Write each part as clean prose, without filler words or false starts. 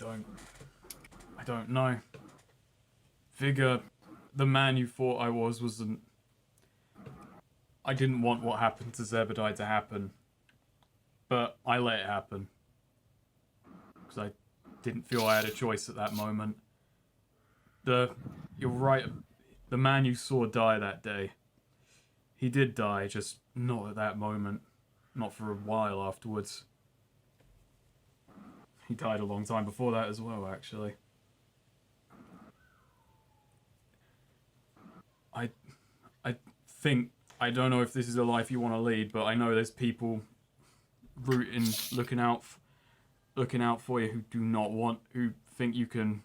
I don't know. Vigor, the man you thought I wasn't. I didn't want what happened to Zebediah to happen, but I let it happen because I didn't feel I had a choice at that moment. You're right. The man you saw die that day, he did die, just not at that moment, not for a while afterwards. He died a long time before that as well, actually. I, I think I don't know if this is a life you want to lead, but I know there's people rooting, looking out for you who think you can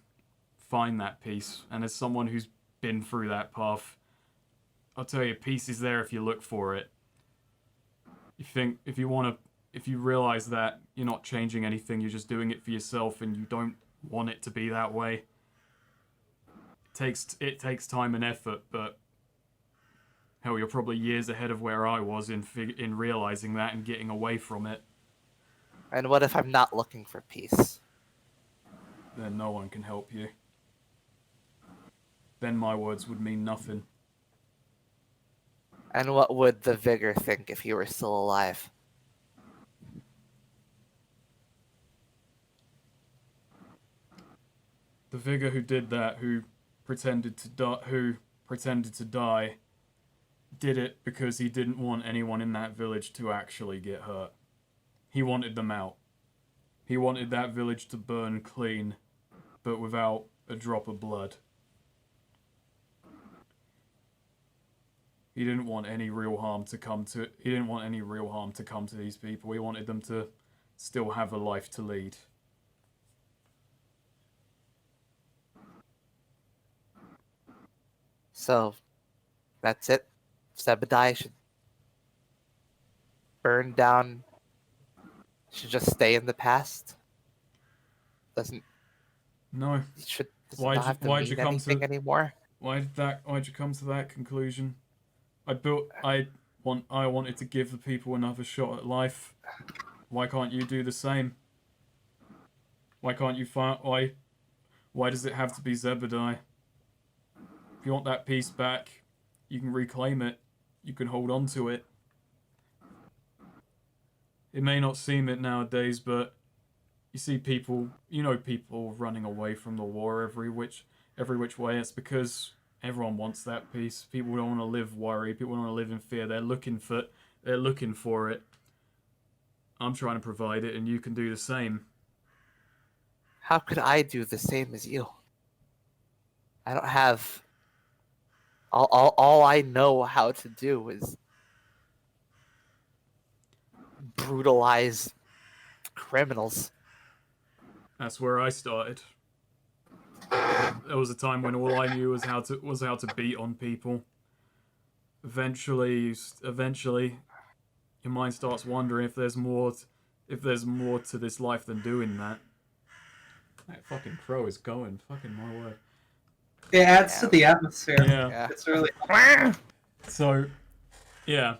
find that peace. And as someone who's been through that path, I'll tell you, peace is there if you look for it. If you realize that you're not changing anything, you're just doing it for yourself, and you don't want it to be that way. It takes time and effort, but hell, you're probably years ahead of where I was in realizing that and getting away from it. And what if I'm not looking for peace? Then no one can help you. Then my words would mean nothing. And what would the Vigor think if he were still alive? The Vigor who did that, who pretended to die, did it because he didn't want anyone in that village to actually get hurt. He wanted them out. He wanted that village to burn clean, but without a drop of blood. He didn't want any real harm to come to these people. He wanted them to still have a life to lead. So, that's it. Zebediah should burn down. Should just stay in the past. Doesn't. No. Should not have to mean anything anymore. Why'd you come to that conclusion? I wanted to give the people another shot at life. Why can't you do the same? Why can't you find why does it have to be Zebediah? If you want that peace back, you can reclaim it. You can hold on to it. It may not seem it nowadays, but you see people running away from the war every which way. It's because everyone wants that peace. People don't want to live worried. People don't want to live in fear. They're looking for it. I'm trying to provide it, and you can do the same. How could I do the same as you? I don't have. All I know how to do is brutalize criminals. That's where I started. There was a time when all I knew was how to beat on people. Eventually, your mind starts wondering if there's more to this life than doing that. That fucking crow is going. Fucking my word. It adds to the atmosphere. Yeah. It's really. So, yeah.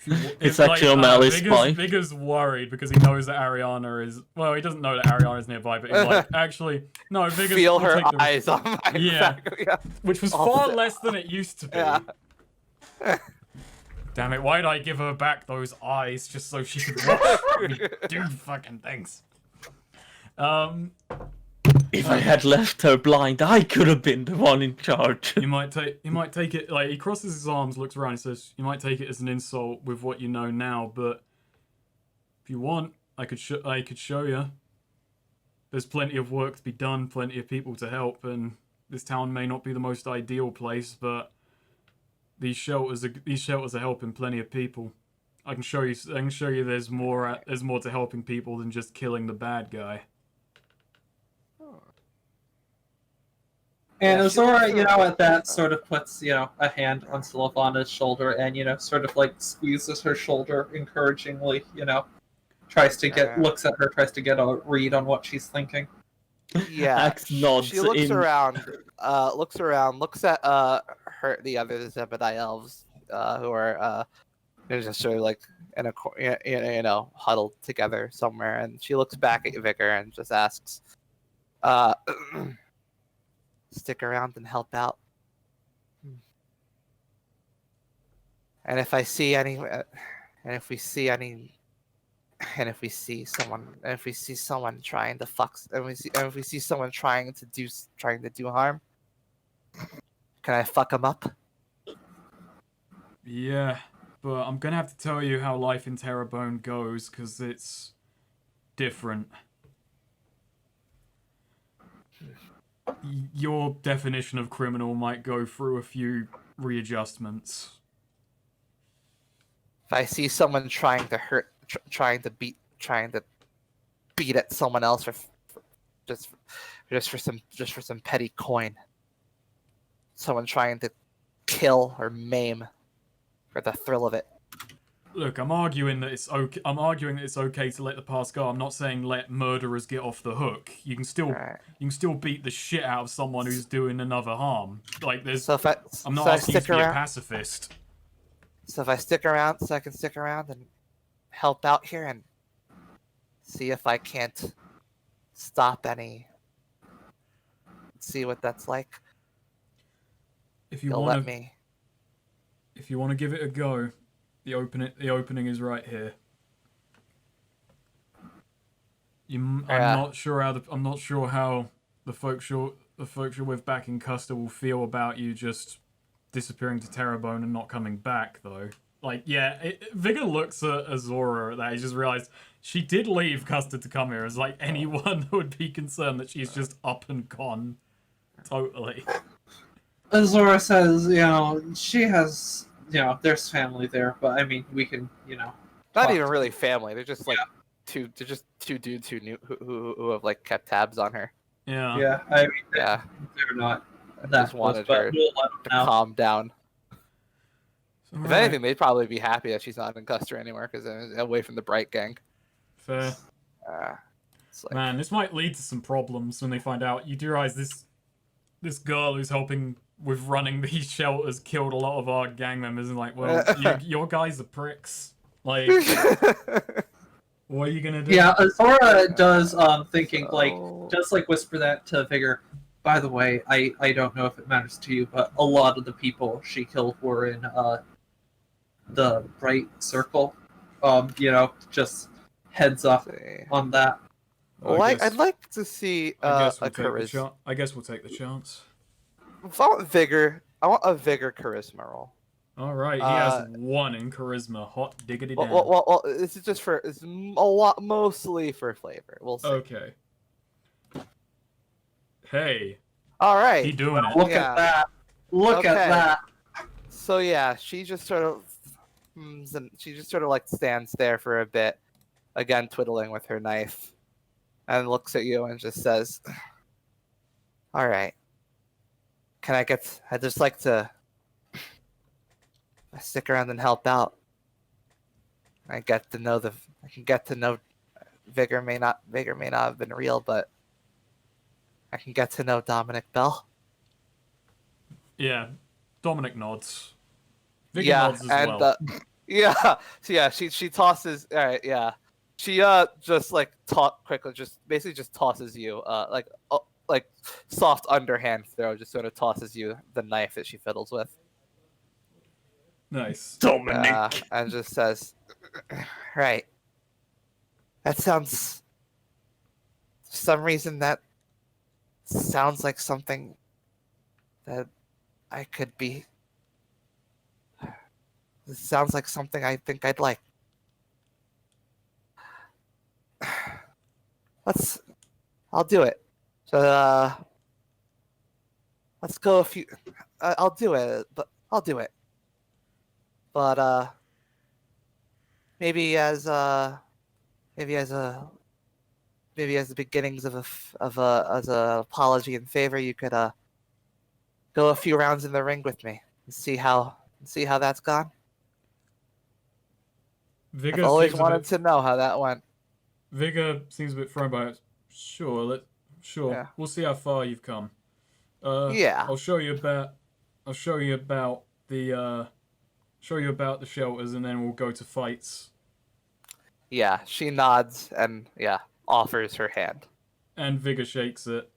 It's actually O'Malley's spy. Vigor's worried because he knows that Ariana is. Well, he doesn't know that Ariana is nearby, but he's like, actually, no. Vigor's feel her eyes on my back. Yeah, which was far less than it used to be. Yeah. Damn it! Why did I give her back those eyes just so she could watch me do fucking things? If I had left her blind, I could have been the one in charge. You might take it like he crosses his arms, looks around, and says, "You might take it as an insult with what you know now, but if you want, I could show you. There's plenty of work to be done, plenty of people to help, and this town may not be the most ideal place, but these shelters are helping plenty of people. I can show you there's more to helping people than just killing the bad guy." And Azora, at that sort of puts, a hand on Sylvana's shoulder and, sort of like squeezes her shoulder encouragingly, looks at her, tries to get a read on what she's thinking. Yeah. She looks around, looks at the other Zebediah elves, who are just sort of like in a huddled together somewhere, and she looks back at Vigor and just asks, stick around and help out. And if I see any, and if we see any, and if we see someone trying to fuck, and if we see someone trying to do harm, can I fuck them up? Yeah, but I'm gonna have to tell you how life in Terrebonne goes, because it's different. Your definition of criminal might go through a few readjustments. If I see someone trying to beat at someone else for just for some petty coin, someone trying to kill or maim for the thrill of it. Look, I'm arguing that it's okay. I'm arguing that it's okay to let the past go. I'm not saying let murderers get off the hook. You can still beat the shit out of someone who's doing another harm. Like there's. I'm not asking you to be a pacifist. So if I stick around, I can stick around and help out here and see if I can't stop any. See what that's like. If you want to, if you want to give it a go, the opening is right here. I'm not sure how the folks you're with back in Custer will feel about you just disappearing to Terrebonne and not coming back, though. Like, yeah, Vigor looks at Azora at that. He just realized she did leave Custer to come here. As like anyone would be concerned that she's just up and gone, totally. Azora says, she has, there's family there, but I mean, we can, not even really family. They're just like two dudes who have like kept tabs on her. Yeah. Yeah, I mean, they're not. Just wanted her to calm down. If anything, they'd probably be happy that she's not in Custer anymore because they're away from the Bright Gang. Fair. Like... Man, this might lead to some problems when they find out. You do realize this girl who's helping with running these shelters killed a lot of our gang members, and like, well, your guys are pricks. Like, what are you gonna do? Yeah, Azora does thinking just whisper that to Vigor. By the way, I don't know if it matters to you, but a lot of the people she killed were in the Bright Circle. Just heads up on that. Well, I'd like to see a charisma. I guess we'll take the chance. If I want Vigor, I want a Vigor charisma roll. All right, he has 1 in charisma. Hot diggity damn. Well, this is just it's mostly for flavor. We'll see. Okay. Hey. All right. He doing it. Look at that. Look at that. So yeah, she just sort of like stands there for a bit, again twiddling with her knife, and looks at you and just says, "All right. I'd just like to stick around and help out. I can get to know Vigor may not have been real, but I can get to know Dominic Bell." Yeah, Dominic nods. Vigor nods as well. So yeah, she tosses. All right, yeah, she just like basically just tosses you like soft underhand throw, just sort of tosses you the knife that she fiddles with. Nice. Dominic. And just says, "Right. That sounds. For some reason that sounds like something that I could be. It sounds like something I think I'd like. I'll do it. So, let's go I'll do it, But, maybe as the beginnings of as a apology and favor, you could go a few rounds in the ring with me and see how that's gone. Vigor I've always wanted to know how that went. Vigor seems a bit thrown by it. Sure. Yeah. We'll see how far you've come. Yeah. I'll show you about the shelters, and then we'll go to fights. Yeah, she nods and offers her hand. And Vigor shakes it,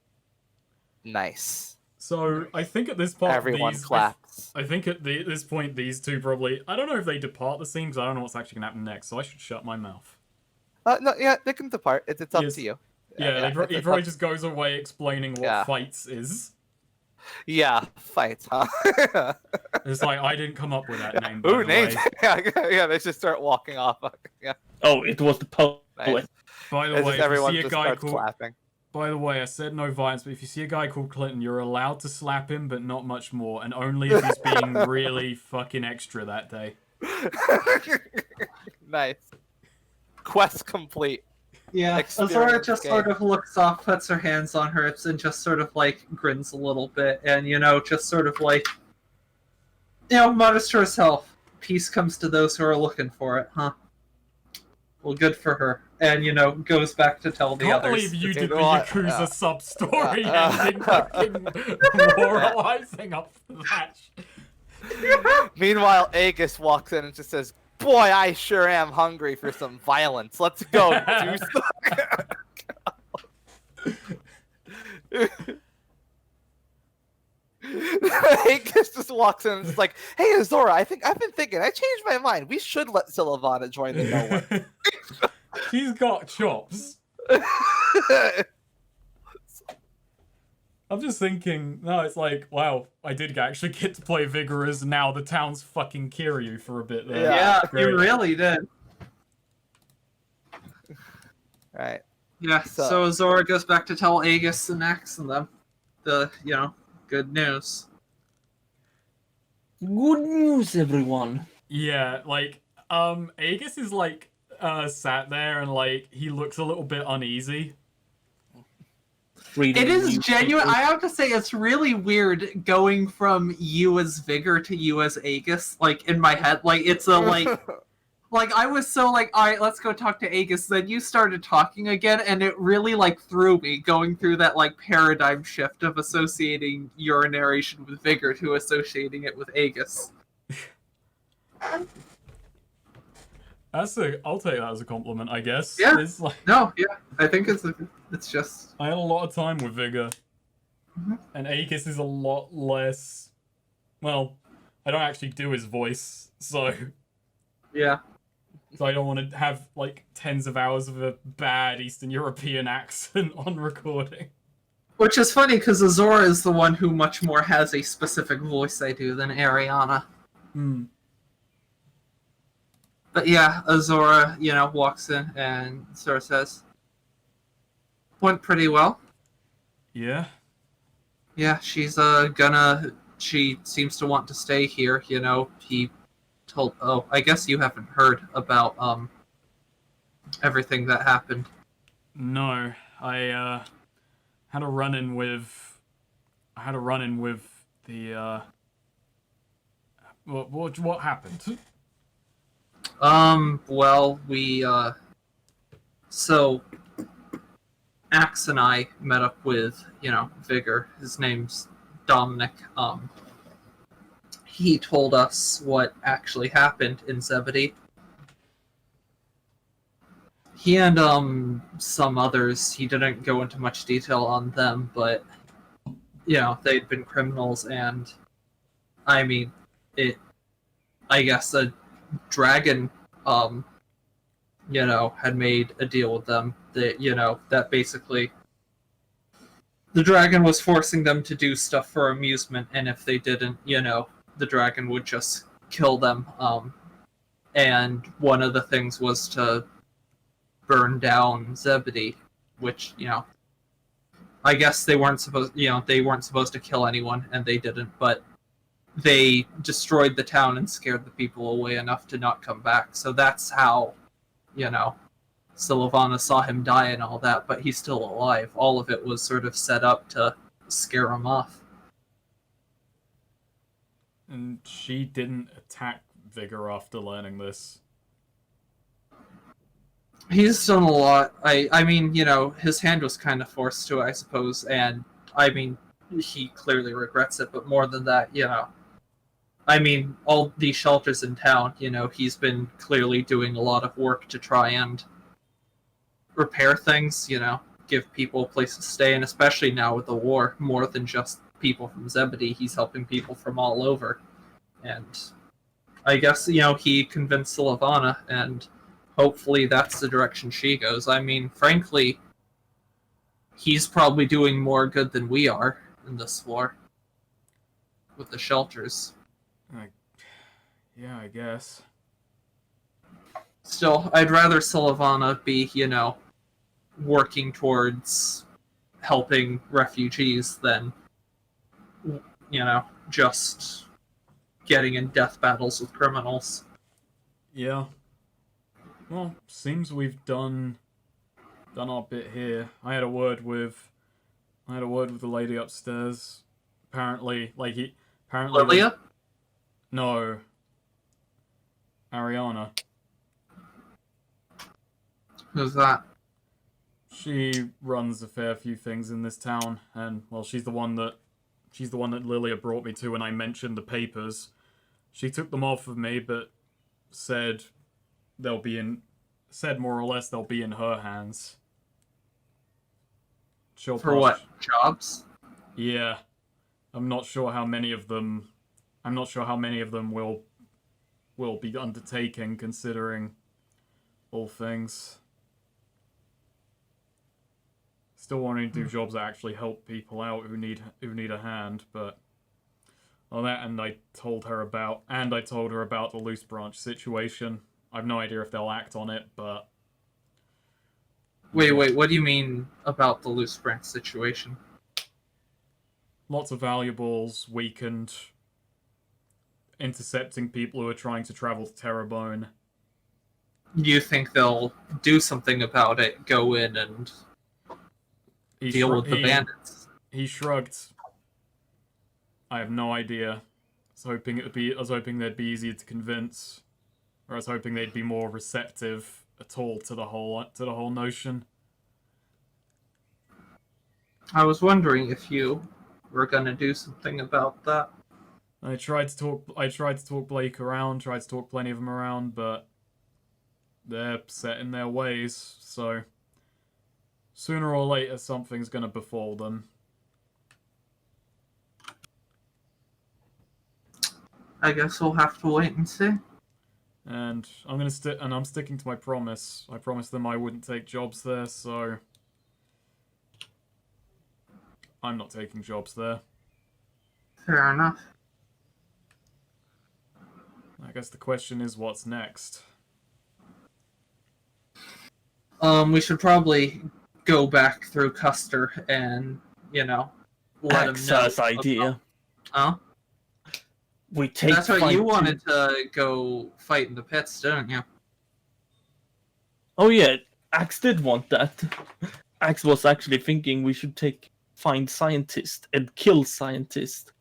Nice. So I think at this part, Everyone these, claps. I think at this point, these two probably. I don't know if they depart the scene because I don't know what's actually gonna happen next. So I should shut my mouth. No, yeah, they can depart. It's up Yes. to you. Yeah, he it's probably up- just goes away explaining what Yeah. fights is. Yeah, fights, huh? It's like I didn't come up with that name. By Who the named? way. Yeah, they just start walking off. Yeah, Oh, it was the poet. nice. By the It's way, just if you everyone see a just guy starts called. clapping. By the way, I said no violence, but if you see a guy called Clinton, you're allowed to slap him, but not much more, and only if he's being really fucking extra that day. Nice. Quest complete. Yeah, Experience Azora just game. sort of looks off, puts her hands on her hips, and just sort of like grins a little bit, and just sort of like, mutters to herself. Peace comes to those who are looking for it, huh? Well, good for her. And, goes back to tell the Can't others. believe you You did the know what? Yakuza Yeah. sub-story Yeah. ending fucking moralizing up that shit. Meanwhile, Aegis walks in and just says, "Boy, I sure am hungry for some violence. Let's go do something." Aegis just walks in and is like, "Hey, Azora, I've been thinking. I changed my mind. We should let Sylvana join the No One." She's got chops. I'm just thinking, no, it's like, wow, I did actually get to play Vigor as now the town's fucking Kiryu for a bit there. Yeah. Yeah, Great. you really did. Right. Yeah, So- so Azora goes back to tell Aegis and Axe and them the, good news. Good news, everyone. Yeah, like, Aegis is like, sat there and like, he looks a little bit uneasy. Reading It is newspapers. genuine. I have to say, it's really weird going from you as Vigor to you as Aegis. Like in my head, like it's a like I was so like, all right, let's go talk to Aegis. Then you started talking again, and it really like threw me going through that like paradigm shift of associating your narration with Vigor to associating it with Aegis. I'll take that as a compliment, I guess. Yeah. It's like, No, yeah, I think it's just I had a lot of time with Vigor. Mhm. And Aegis is a lot less. Well, I don't actually do his voice, so yeah. I don't want to have like tens of hours of a bad Eastern European accent on recording. Which is funny because Azora is the one who much more has a specific voice I do than Ariana. Hmm. But yeah, Azora, walks in and sort of says, "Went pretty well. Yeah. Yeah, she's she seems to want to stay here, he told, oh, I guess you haven't heard about, everything that happened." No, I had a run-in with the what happened? Well, we, so, Axe and I met up with, Vigor. His name's Dominic. He told us what actually happened in Zebedee. He and, some others, he didn't go into much detail on them, but, they'd been criminals, and, I mean, I guess a dragon, had made a deal with them that, that basically the dragon was forcing them to do stuff for amusement, and if they didn't, the dragon would just kill them. And one of the things was to burn down Zebedee, which, I guess they weren't supposed to kill anyone, and they didn't, but they destroyed the town and scared the people away enough to not come back. So that's how, Sylvana saw him die and all that, but he's still alive. All of it was sort of set up to scare him off. And she didn't attack Vigor after learning this. He's done a lot. I mean, his hand was kind of forced to it, I suppose, and I mean, he clearly regrets it, but more than that, I mean, all these shelters in town, he's been clearly doing a lot of work to try and repair things, give people a place to stay, and especially now with the war, more than just people from Zebedee, he's helping people from all over. And I guess, he convinced Sylvana, and hopefully that's the direction she goes. I mean, frankly, he's probably doing more good than we are in this war with the shelters. Yeah, I guess. Still, I'd rather Sylvana be, working towards helping refugees than, just getting in death battles with criminals. Yeah. Well, seems we've done our bit here. I had a word with the lady upstairs. Apparently Lilia? No. Ariana. Who's that? She runs a fair few things in this town, and well, she's the one that Lilia brought me to when I mentioned the papers. She took them off of me, but said more or less they'll be in her hands. For what? Jobs? Yeah. I'm not sure how many of them will be undertaking, considering all things. Still wanting to do jobs that actually help people out who need a hand, but all that, and I told her about the loose branch situation. I've no idea if they'll act on it, but Wait, what do you mean about the loose branch situation? lots of valuables weakened, intercepting people who are trying to travel to Terrebonne. You think they'll do something about it, go in and deal with the bandits? He shrugged. I have no idea. I was hoping they'd be easier to convince, or I was hoping they'd be more receptive at all to the whole notion. I was wondering if you were gonna do something about that. I tried to talk Blake around, tried to talk plenty of them around, but they're set in their ways, so sooner or later something's gonna befall them. I guess we'll have to wait and see. And I'm sticking to my promise. I promised them I wouldn't take jobs there, so I'm not taking jobs there. Fair enough. I guess the question is, what's next? We should probably go back through Custer and, let him know. Axa's idea. Huh? We take. That's what you wanted to go fight in the pits, didn't you? Oh yeah, Axe did want that. Axe was actually thinking we should find scientists and kill scientists.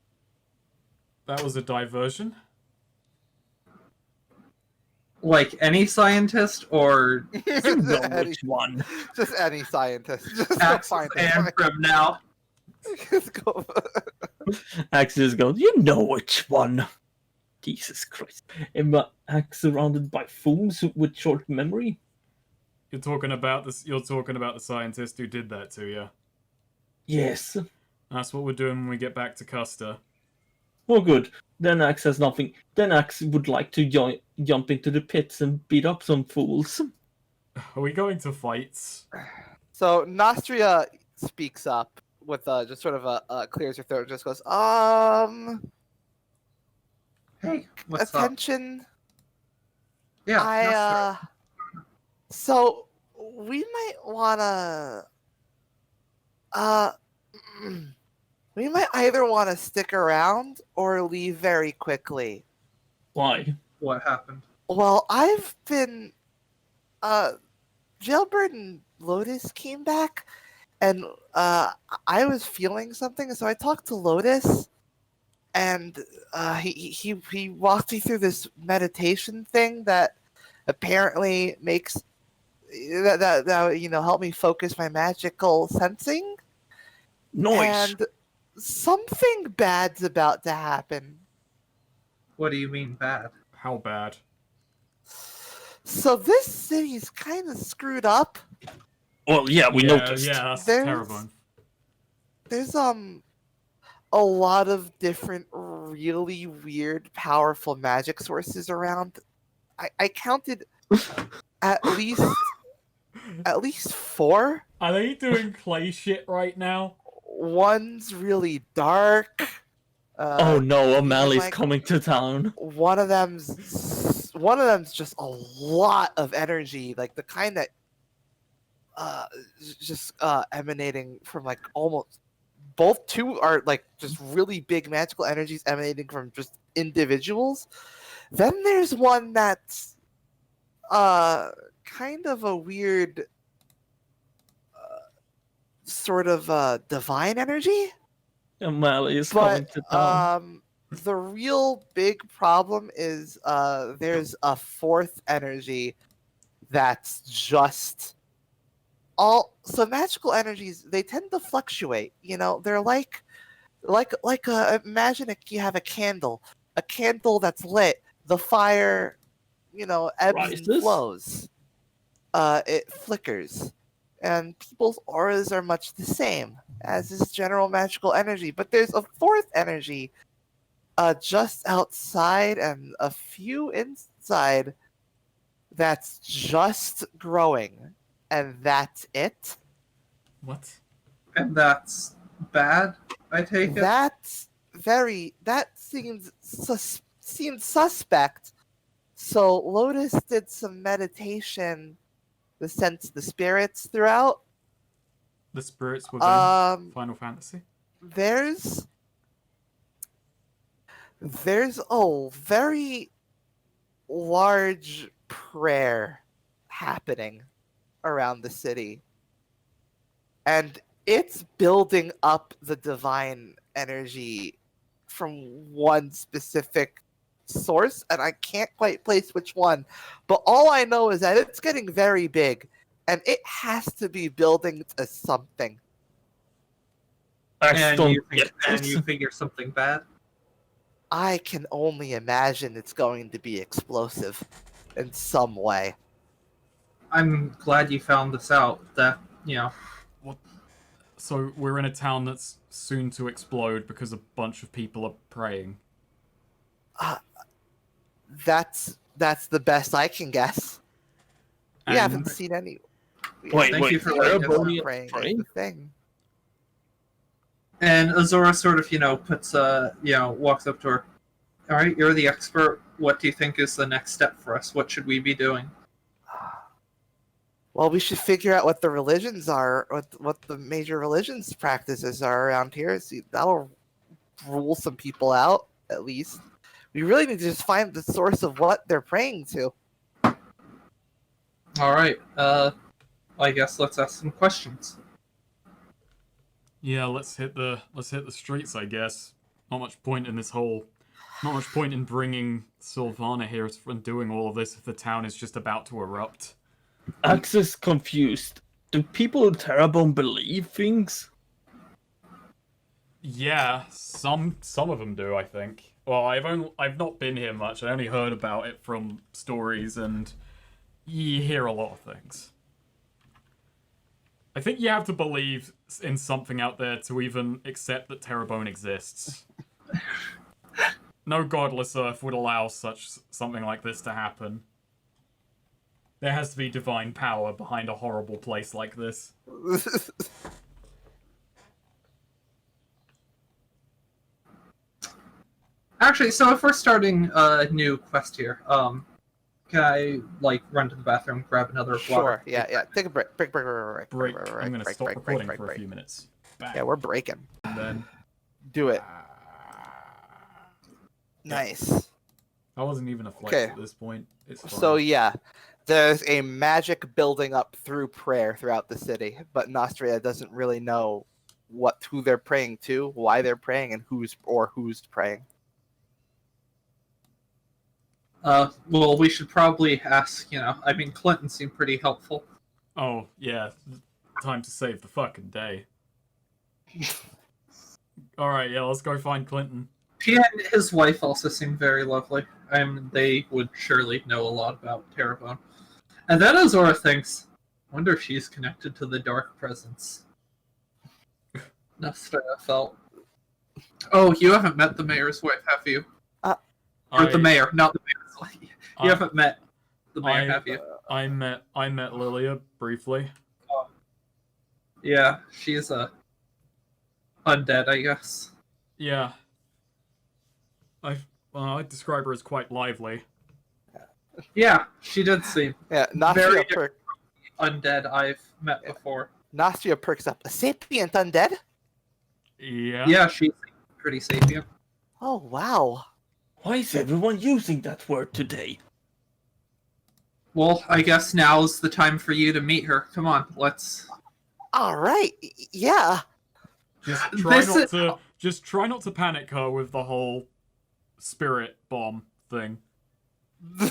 That was a diversion? Like any scientist, or You know which one. Just any scientist. Just Axe find and from now? Just go. Axe just goes, you know which one. Jesus Christ. And Axe surrounded by fools with short memory. You're talking about the scientist who did that to you. Yes. That's what we're doing when we get back to Custer. Oh good. Then Axe has nothing. Then Axe would like to jump into the pits and beat up some fools. Are we going to fights? So Nostria speaks up with just sort of clears her throat and just goes, Hey, what's up? attention. Yeah, So we might wanna we might either want to stick around or leave very quickly. Why? what happened? Well, I've been Jailbird and Lotus came back, and I was feeling something, so I talked to Lotus, and he walked me through this meditation thing that apparently makes that help me focus my magical sensing. Noise. And something bad's about to happen. What do you mean bad? How bad? So this city's kind of screwed up, Well, yeah, we noticed. Yeah, that's There's- terrible. There's a lot of different really weird, powerful magic sources around. I counted at least 4. Are they doing clay shit right now? One's really dark. Oh no, O'Malley's like- coming to town. One of them's just a lot of energy, like the kind that just emanating from like almost both two are like just really big magical energies emanating from just individuals. Then there's one that's kind of a weird sort of divine energy. O'Malley is coming But to town. the real big problem is there's a fourth energy that's just all. So magical energies, they tend to fluctuate. You know, they're like imagine you have a candle that's lit. The fire, you know, ebbs and Rises? flows. It flickers, and people's auras are much the same as is general magical energy. But there's a fourth energy just outside and a few inside that's just growing, and that's it. What? And that's bad, I take it? That seems suspect. So Lotus did some meditation to sense the spirits throughout. The spirits within Final Fantasy? There's a very large prayer happening around the city, and it's building up the divine energy from one specific source, and I can't quite place which one, but all I know is that it's getting very big, and it has to be building to something. Axe And don't you, get and this. you figure something bad? I can only imagine it's going to be explosive in some way. I'm glad you found this out. That, you know, So we're in a town that's soon to explode because a bunch of people are praying. That's the best I can guess. We And- haven't seen any. we Wait, haven't Thank you seen for letting us anyone know. praying. Praying? That's the thing. and Azora sort of, puts, walks up to her. All right, you're the expert. What do you think is the next step for us? What should we be doing? Well, we should figure out what the religions are, what the major religions practices are around here. See, that'll rule some people out, at least. We really need to just find the source of what they're praying to. All right, I guess let's ask some questions. Yeah, let's hit the streets, I guess. Not much point in bringing Sylvana here and doing all of this if the town is just about to erupt. Axe is confused. Do people in Terrebonne believe things? Yeah, some of them do, I think. Well, I've not been here much. I only heard about it from stories, and you hear a lot of things. I think you have to believe in something out there to even accept that Terrebonne exists. No godless earth would allow something like this to happen. There has to be divine power behind a horrible place like this. Actually, so if we're starting a new quest here, can I run to the bathroom, grab another water? Sure. Yeah. Take a break. Break. Break. I'm gonna stop recording for a few minutes. Bang. Yeah, we're breaking. And then Do it. Nice. I wasn't even a flex Okay. at this point. It's fine. So yeah, there's a magic building up through prayer throughout the city, but Nostria doesn't really know who they're praying to, why they're praying, and who's praying. Well, we should probably ask, Clinton seemed pretty helpful. Oh yeah, time to save the fucking day. All right, yeah, let's go find Clinton. He and his wife also seemed very lovely. They would surely know a lot about Terrebonne. And then Azora thinks, Wonder if she's connected to the dark presence. Nostra felt. Oh, you haven't met the mayor's wife, have you? Or the mayor, not the mayor's wife. You haven't met the mayor, have you? I met Lilia briefly. Yeah, she's a undead, I guess. Yeah. I'd describe her as quite lively. Yeah, she did seem Yeah, very undead I've met before. Nostria perks up. A sapient undead? Yeah. Yeah, she's pretty sapient. Oh, wow. Why is everyone using that word today? Well, I guess now's the time for you to meet her. Come on, let's. All right. Yeah. Just try not to panic her with the whole spirit bomb thing.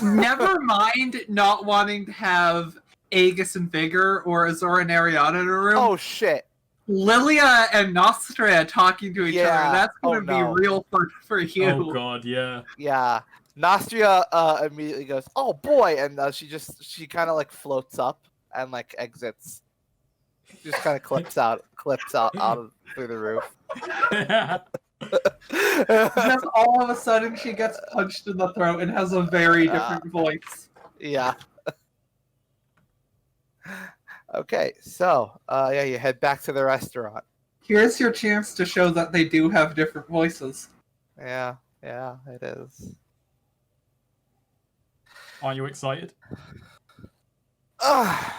Never mind not wanting to have Aegis and Vigor or Azora and Ariana in a room. Oh, shit. Lilia and Nostria talking to each other. That's going to no. be real fun for you. Oh god, yeah. Yeah. Nostria immediately goes, "Oh boy," and she kind of like floats up and like exits. Just kind of clips out of through the roof. Just all of a sudden she gets punched in the throat and has a very different voice. Yeah. Okay, so yeah, you head back to the restaurant. Here's your chance to show that they do have different voices. Yeah, it is. Are you excited?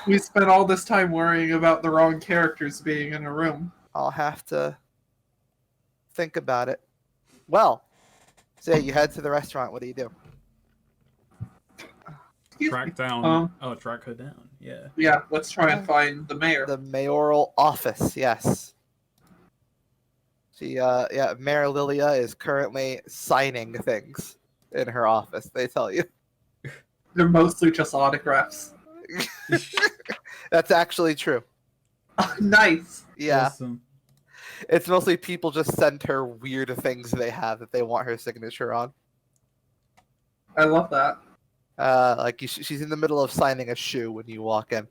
We spent all this time worrying about the wrong characters being in a room. I'll have to think about it. Well, so yeah, you head to the restaurant. What do you do? Track down. Track her down. Yeah. Yeah, let's try and find the mayor. The mayoral office. Yes. Mayor Lilia is currently signing things in her office. They tell you. They're mostly just autographs. That's actually true. Nice. Yeah. Awesome. It's mostly people just send her weird things they have that they want her signature on. I love that. She's in the middle of signing a shoe when you walk in.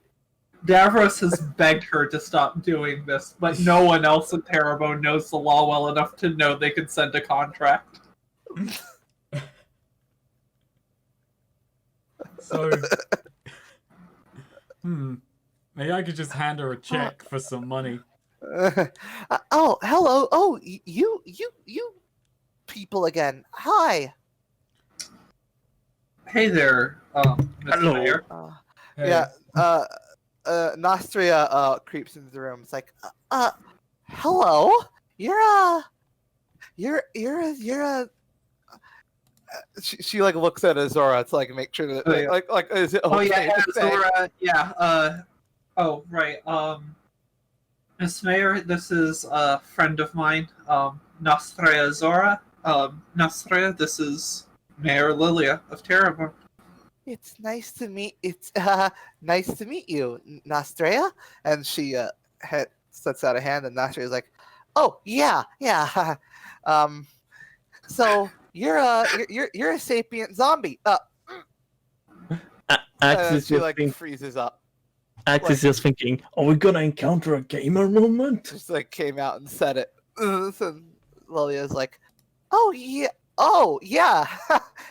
Davros has begged her to stop doing this, but no one else in Terrebonne knows the law well enough to know they can send a contract. So, maybe I could just hand her a check for some money. Oh, hello. Oh, you people again. Hi. Hey there, Mr. Hello. Mayor. Hey. Yeah. Nostria creeps into the room. It's like, hello. You're a. She like looks at Azora to like make sure that like is it okay? Azora. Yeah. Oh right. Miss Mayor, this is a friend of mine. Nostria Azora. Nostria, this is Mayor Lilia of Terrebonne. It's nice to meet. Nice to meet you, Nostria. And she sets out a hand, and Nostria's like, "Oh yeah. So you're a sapient zombie." Axe is She just like freezes up. Axe is just thinking, are we gonna encounter a gamer moment? Just like came out and said it. So Lilia's like, "Oh yeah,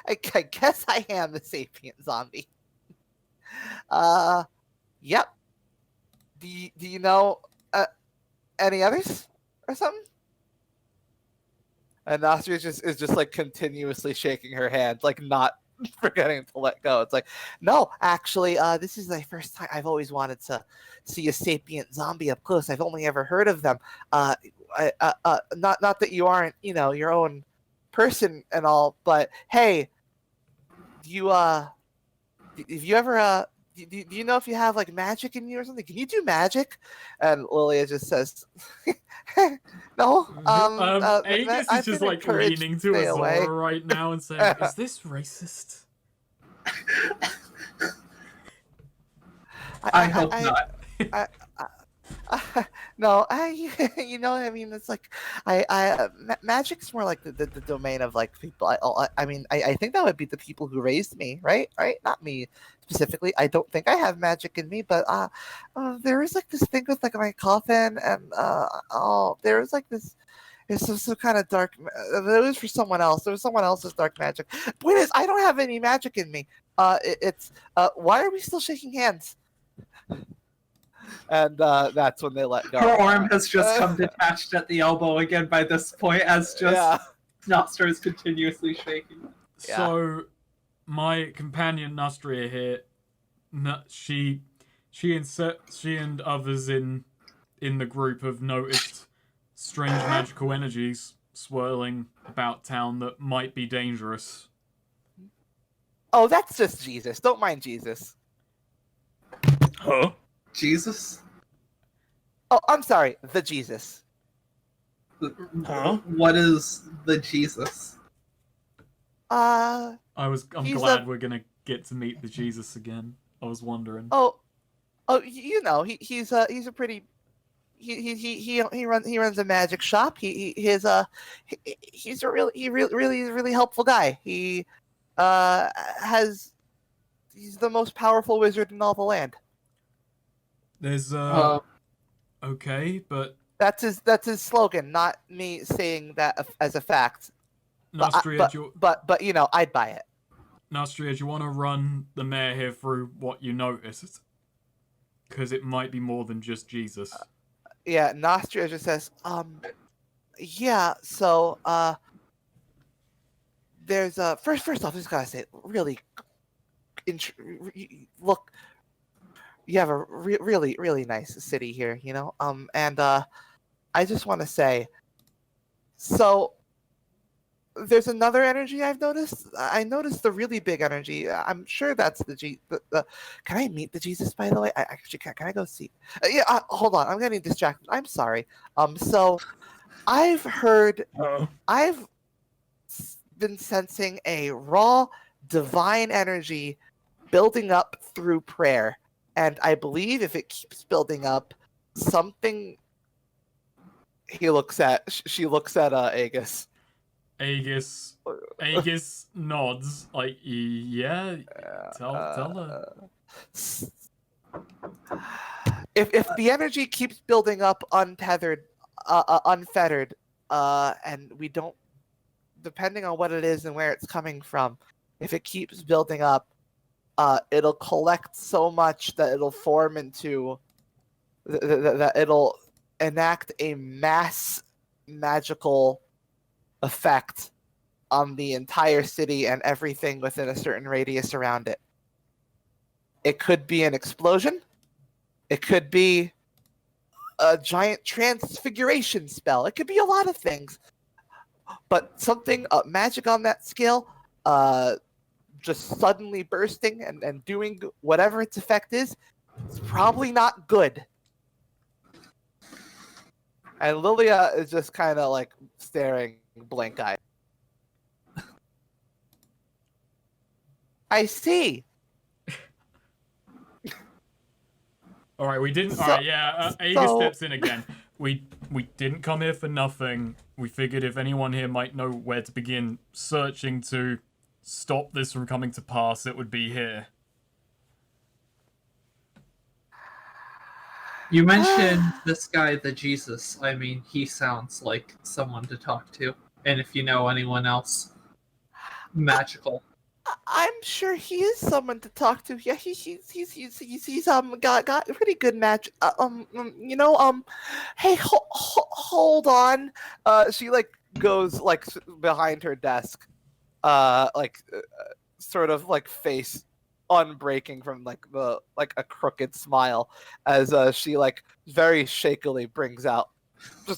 I guess I am the sapient zombie." Yep. Do you know any others or something? And Nostria is just like continuously shaking her hand, like not forgetting to let go. It's like, no, actually, this is the first time. I've always wanted to see a sapient zombie up close. I've only ever heard of them. Not that you aren't, your own person and all, but hey, do you know if you have like magic in you or something? Can you do magic? And Lilia just says, no. Aegis is just like leaning to Azora right now and saying, "Is this racist?" I hope not. No, I mean, it's like, magic's more like the domain of like people. I think that would be the people who raised me, right? Right? Not me specifically. I don't think I have magic in me, but there is like this thing with like my coffin, and there was like this. It's some kind of dark. It was for someone else. There was someone else's dark magic. Point is, I don't have any magic in me. It's why are we still shaking hands? And that's when they let go. Her arm has just come detached at the elbow again by this point, as just Yeah. Nostra is continuously shaking. So, my companion Nastria here, she and others in the group have noticed strange magical energies swirling about town that might be dangerous. Oh, that's just Jesus. Don't mind Jesus. Huh? Jesus? Oh, I'm sorry. The Jesus. Huh? What is the Jesus? I'm He's glad we're gonna get to meet the Jesus again. I was wondering. Oh, he's a pretty. He runs a magic shop. He's a really helpful guy. He's the most powerful wizard in all the land. There's okay, but That's his slogan, not me saying that as a fact. Nostria, But I'd buy it. Nostria, do you want to run the mayor here through what you noticed? Because it might be more than just Jesus. Yeah, Nostria just says, yeah. So there's first off, I just gotta say, really, look, you have a really nice city here, and I just want to say, so there's another energy I've noticed. I noticed the really big energy. I'm sure that's the can I meet the Jesus, by the way? I actually can I go see? Yeah, hold on. I'm getting distracted. I'm sorry. So I've heard. Huh? I've been sensing a raw divine energy building up through prayer, and I believe if it keeps building up, something. She looks at Aegis. Aegis nods like, yeah. Tell her. If the energy keeps building up untethered, unfettered, and we don't, depending on what it is and where it's coming from, if it keeps building up, it'll collect so much that it'll form into that it'll enact a mass magical effect on the entire city and everything within a certain radius around it. It could be an explosion. It could be a giant transfiguration spell. It could be a lot of things. But something magic on that scale, just suddenly bursting and doing whatever its effect is, it's probably not good. And Lilia is just kind of like staring blank-eyed. I see. All right, we didn't. So- all right, yeah. Aegis so- steps in again. We didn't come here for nothing. We figured if anyone here might know where to begin searching to stop this from coming to pass, it would be here. You mentioned this guy, the Jesus. I mean, he sounds like someone to talk to. And if you know anyone else, magical. I'm sure he is someone to talk to. Yeah, he's got pretty good magic. Hey, hold on. She like goes like behind her desk, sort of like face unbreaking from like a crooked smile as she like very shakily brings out,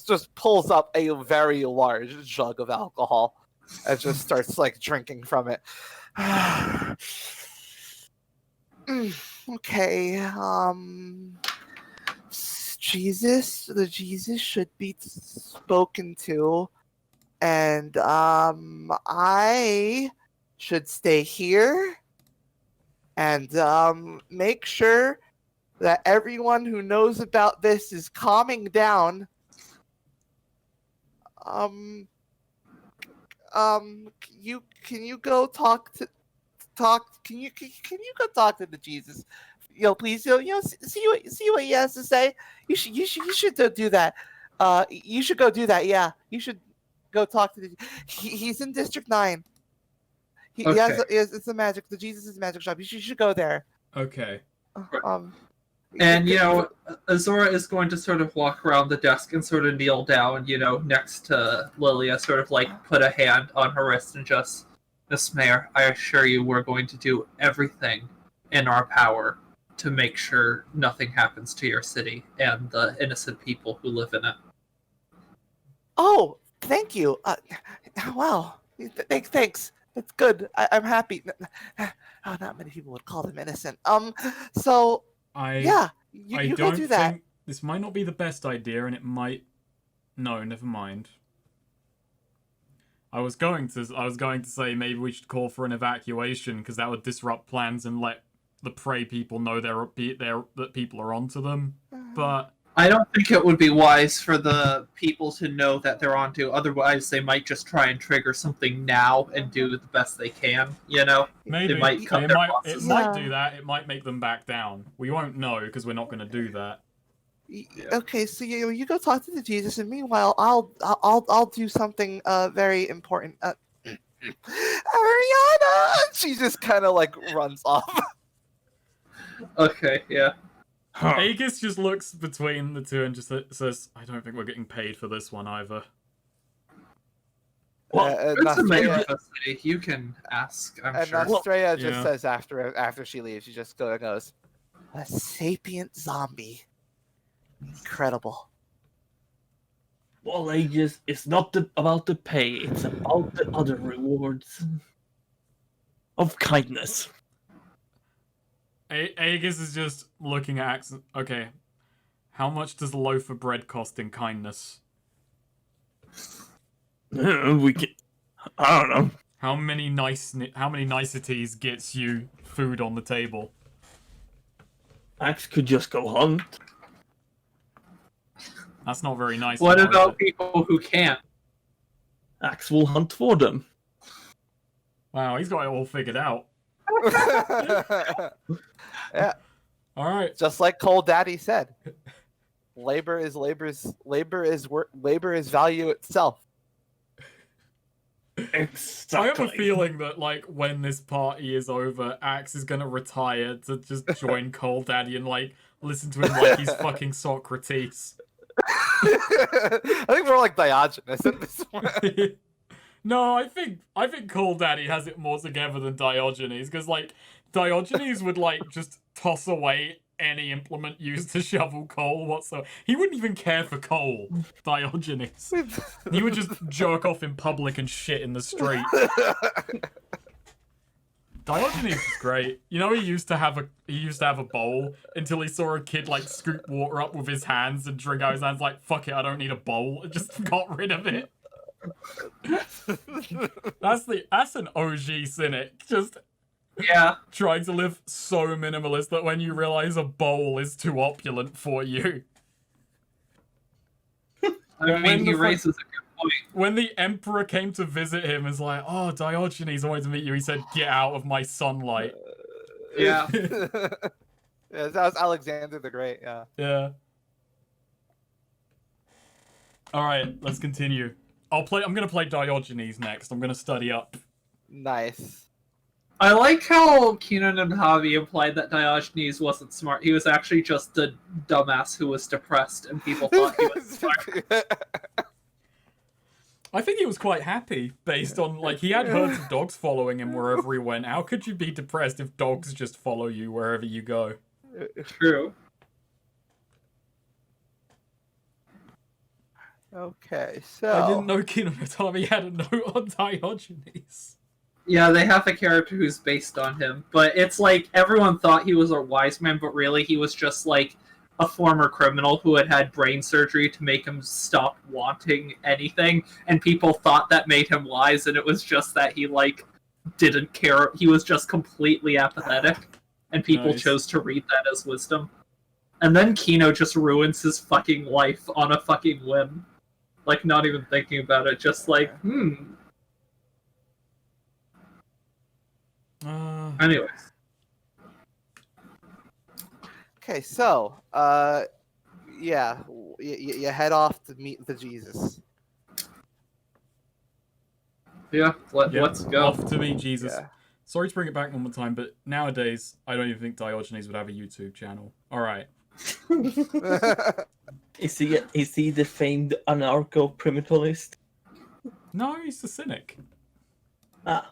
just pulls up a very large jug of alcohol and just starts like drinking from it. Okay, the Jesus should be spoken to, and I should stay here and make sure that everyone who knows about this is calming down. Can you go talk to can you go talk to the Jesus? Please, see what he has to say. You should do that. You should go do that. Yeah, you should go talk to he's in District 9. He has it's the magic. The Jesus is magic shop. You should go there. Okay. And, Azora is going to sort of walk around the desk and sort of kneel down, next to Lilia, sort of like put a hand on her wrist and just, Miss Mayor, I assure you we're going to do everything in our power to make sure nothing happens to your city and the innocent people who live in it. Oh, thank you. Wow. Thanks. That's good. I'm happy. Not many people would call them innocent. So... I you don't go do that. think this might not be the best idea, and it might. No, never mind. I was going to say maybe we should call for an evacuation because that would disrupt plans and let the prey people know that people are onto them. But I don't think it would be wise for the people to know that they're onto. Otherwise, they might just try and trigger something now and do the best they can. maybe They might cut it their might losses. do that. It might make them back down. We won't know because we're not going to do that. Okay, so you go talk to the Jesus, and meanwhile, I'll do something very important. Ariana, she just kind of like runs off. Okay, yeah. Aegis just looks between the two and just says, "I don't think we're getting paid for this one either." Well, it's a Nostrea, university. You can ask, I'm and sure. Nostrea just Yeah. says after she leaves, she just goes, "A sapient zombie, incredible." Well, Aegis, it's not about the pay, it's about the other rewards of kindness. Aegis is just looking at Axe. Okay, how much does a loaf of bread cost in kindness? We can. I don't know. How many niceties gets you food on the table? Axe could just go hunt. That's not very nice. What now, is about it? people who can't? Axe will hunt for them. Wow, he's got it all figured out. Yeah, All right. just like Cole Daddy said, labor is value itself. Exactly. I have a feeling that, like, when this party is over, Axe is gonna retire to just join Cold Daddy and, like, listen to him like he's fucking Socrates. I think we're like Diogenes at this point. No, I think Cold Daddy has it more together than Diogenes, because, like, Diogenes would, like, just toss away any implement used to shovel coal whatsoever. He wouldn't even care for coal, Diogenes. He would just jerk off in public and shit in the street. Diogenes is great. He used to have a bowl until he saw a kid like scoop water up with his hands and drink out his hands like, fuck it, I don't need a bowl. And just got rid of it. That's an OG cynic. Just Yeah. trying to live so minimalist that when you realize a bowl is too opulent for you. I mean, he raises a good point. When the emperor came to visit him, is like, oh, Diogenes, I wanted to meet you. He said, get out of my sunlight. Yeah. Yeah, that was Alexander the Great. Yeah. Yeah. All right, let's continue. I'm gonna play Diogenes next. I'm gonna study up. Nice. I like how Keenan and Javi implied that Diogenes wasn't smart. He was actually just a dumbass who was depressed, and people thought he was smart. I think he was quite happy based on, like, he had herds of dogs following him wherever he went. How could you be depressed if dogs just follow you wherever you go? True. Okay, so I didn't know Keenan Atami had a note on Diogenes. Yeah, they have a character who's based on him, but it's like everyone thought he was a wise man, but really he was just like a former criminal who had brain surgery to make him stop wanting anything, and people thought that made him wise, and it was just that he like didn't care. He was just completely apathetic, and people Nice. chose to read that as wisdom. And then Kino just ruins his fucking life on a fucking whim. Like, not even thinking about it, just like, Anyways. Okay, so, yeah, you head off to meet the Jesus. Yeah, Yep, let's go. Off to meet Jesus. Yeah. Sorry to bring it back one more time, but nowadays, I don't even think Diogenes would have a YouTube channel. Alright. Is he the famed anarcho-primitalist? No, he's the cynic. Ah,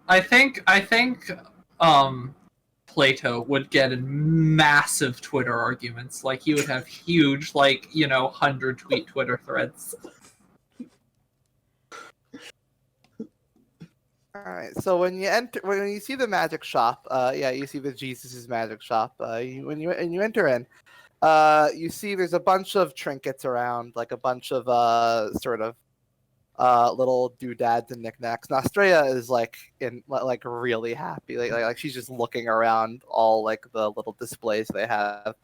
I think Plato would get in massive Twitter arguments. Like, he would have huge, 100 tweet Twitter threads. All right. So when you see the magic shop, you see the Jesus's magic shop. When you enter in, you see there's a bunch of trinkets around, like a bunch of little doodads and knickknacks. Nostrea is really happy, like she's just looking around all like the little displays they have,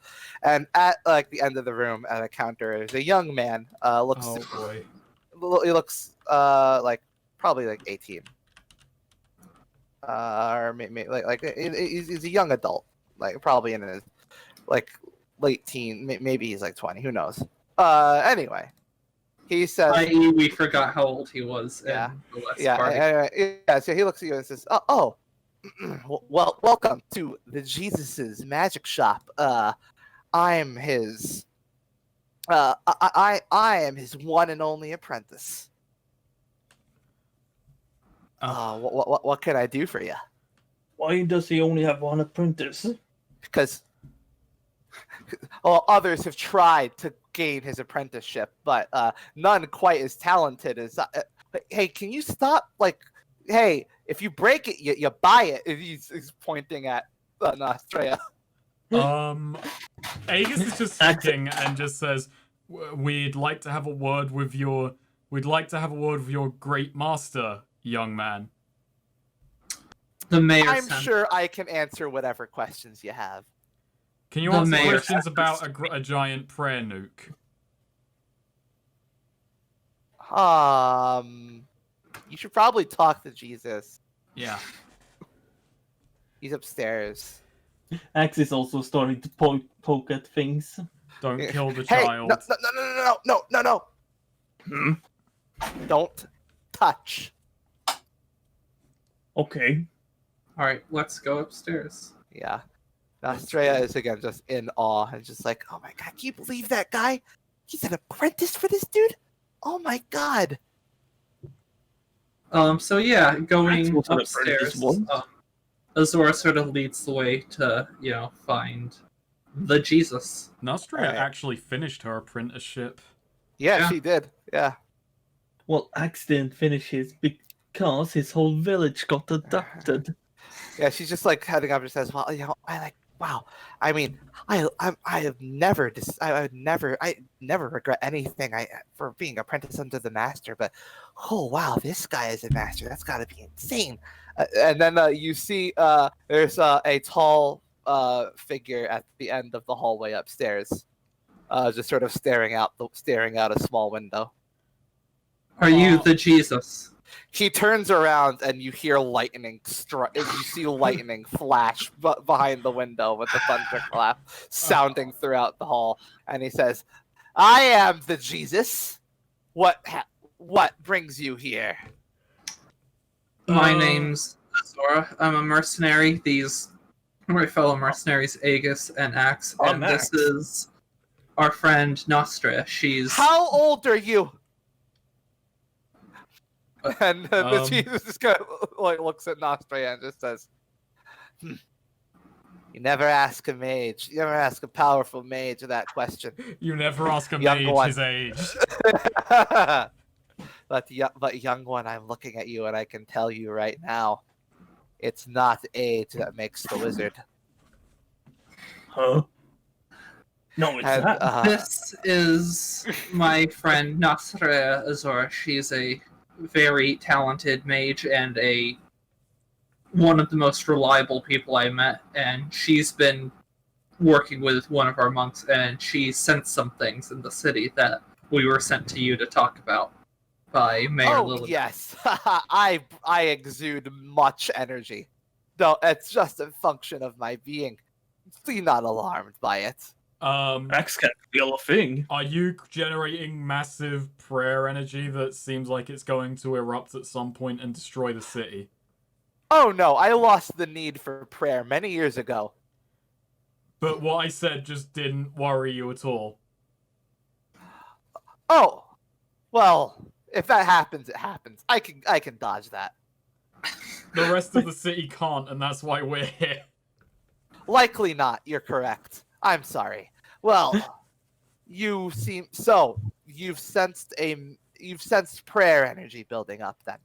and at like the end of the room at a counter is a young man. Looks Oh boy. he looks like probably like 18. Or maybe he's a young adult, like probably in his like late teen, maybe he's like 20, who knows. Anyway, he says, I.e., we forgot how old he was. Yeah. In the West yeah, Party. anyway, yeah. So he looks at you and says, "Oh, well, welcome to the Jesus's magic shop. I'm his, I am his one and only apprentice. What can I do for you?" why does he only have one apprentice? Because others have tried to gain his apprenticeship, but none quite as talented as. Hey, can you stop? Like, hey, if you break it, you buy it. He's pointing at Nostrea. Aegis is just thinking and just says, We'd like to have a word with your great master, young man." The mayor I'm sent- sure I can answer whatever questions you have. Can you The answer mayor questions sent about us- a giant prayer nuke? You should probably talk to Jesus. Yeah. He's upstairs. Axe is also starting to poke at things. Don't kill the Hey, child. no. Hmm? Don't touch. Okay. All right, let's go upstairs. Yeah. Nostrea is again just in awe and just like, oh my god, can you believe that guy? He's an apprentice for this dude? Oh my god. So yeah, going That's what an apprentice upstairs, was. Azora sort of leads the way to, find the Jesus. Nostria Alright. actually finished her apprenticeship. Yeah, Yeah. she did. Yeah. Well, Axe didn't finish his because his whole village got adopted. Yeah, she's just like heading up and says, well, wow. I mean, I never regret anything for being apprentice under the master, but oh wow, this guy is a master. That's got to be insane. And then you see there's a tall figure at the end of the hallway upstairs, just sort of staring out a small window. Are you the Jesus? He turns around and you hear lightning you see lightning flash behind the window with the thunderclap sounding throughout the hall, and he says, "I am the Jesus. What brings you here?" My name's Azora. I'm a mercenary. These are my fellow mercenaries, Aegis and Axe, and Axe. this is our friend Nostra. She's How old are you? And the Jesus just kind of like looks at Nostria and just says, You never ask a mage. You never ask a powerful mage that question. You never ask a Young mage one. his age. But young one, I'm looking at you and I can tell you right now, it's not age that makes the wizard. Huh? No, it's And, not. This is my friend Nostra Azora. She's a very talented mage and a one of the most reliable people I met, and she's been working with one of our monks, and she sensed some things in the city that we were sent to you to talk about by Mayor Oh Lily. yes, I exude much energy. No, it's just a function of my being. Be not alarmed by it. Axe can't feel a thing. Are you generating massive prayer energy that seems like it's going to erupt at some point and destroy the city? Oh no, I lost the need for prayer many years ago. But what I said just didn't worry you at all. Oh, well, if that happens, it happens. I can dodge that. The rest of the city can't, and that's why we're here. Likely not. You're correct. I'm sorry. Well, you've sensed prayer energy building up then.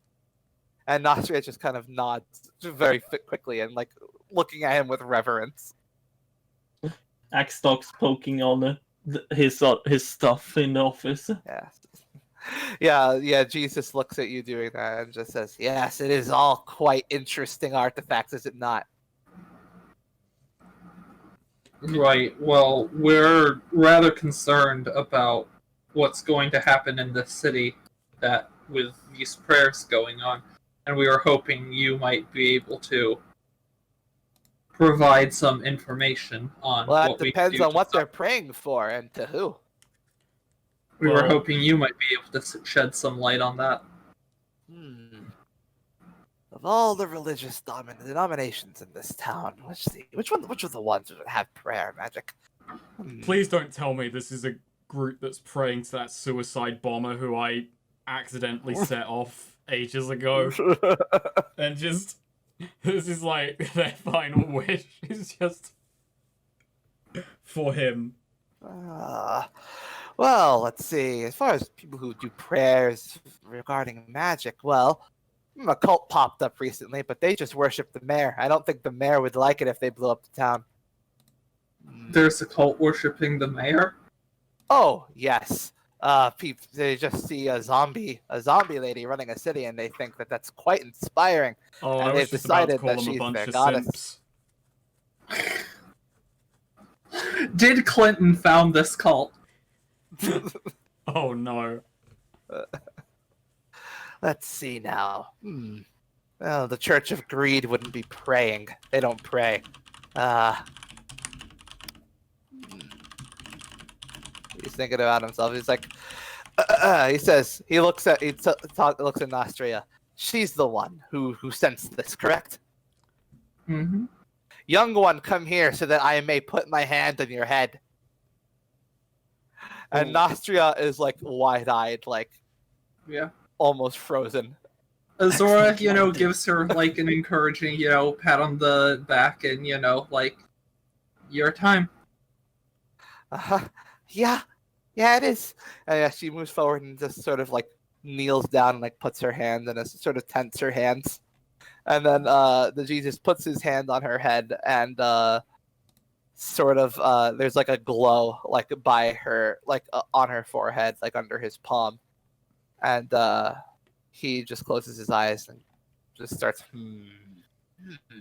And Nostria just kind of nods very quickly and like looking at him with reverence. Axe starts poking on his stuff in the office. Yeah. Jesus looks at you doing that and just says, "Yes, it is all quite interesting artifacts, is it not?" Right. Well, we're rather concerned about what's going to happen in the city that with these prayers going on, and we were hoping you might be able to provide some information on Well, what that we depends do on to what stop. they're praying for and to who. We were Well- hoping you might be able to shed some light on that. Of all the religious denominations in this town, let's see, which are the ones that have prayer magic? Please don't tell me this is a group that's praying to that suicide bomber who I accidentally set off ages ago. And just, this is like their final wish is just for him. Well, let's see. As far as people who do prayers regarding magic, well, a cult popped up recently, but they just worship the mayor. I don't think the mayor would like it if they blew up the town. There's a cult worshipping the mayor. Oh, yes. They just see a zombie lady running a city, and they think that that's quite inspiring. Oh, And I was they've just about to decided call that them a she's bunch their of goddess. simps. Did Clinton found this cult? Oh no. Let's see now. Well, the Church of Greed wouldn't be praying. They don't pray. He's thinking about himself. He's like, he looks at Nostria. She's the one who sensed this, correct? Mm-hmm. Young one, come here so that I may put my hand on your head. And Ooh. Nostria is like wide-eyed, like Yeah. almost frozen. Azora, Excellent. gives her like an encouraging, pat on the back and, like, your time. Yeah, it is. And yeah, she moves forward and just sort of like kneels down and like puts her hand and sort of tense her hands. And then the Jesus puts his hand on her head and there's like a glow like by her, like on her forehead, like under his palm. And he just closes his eyes and just starts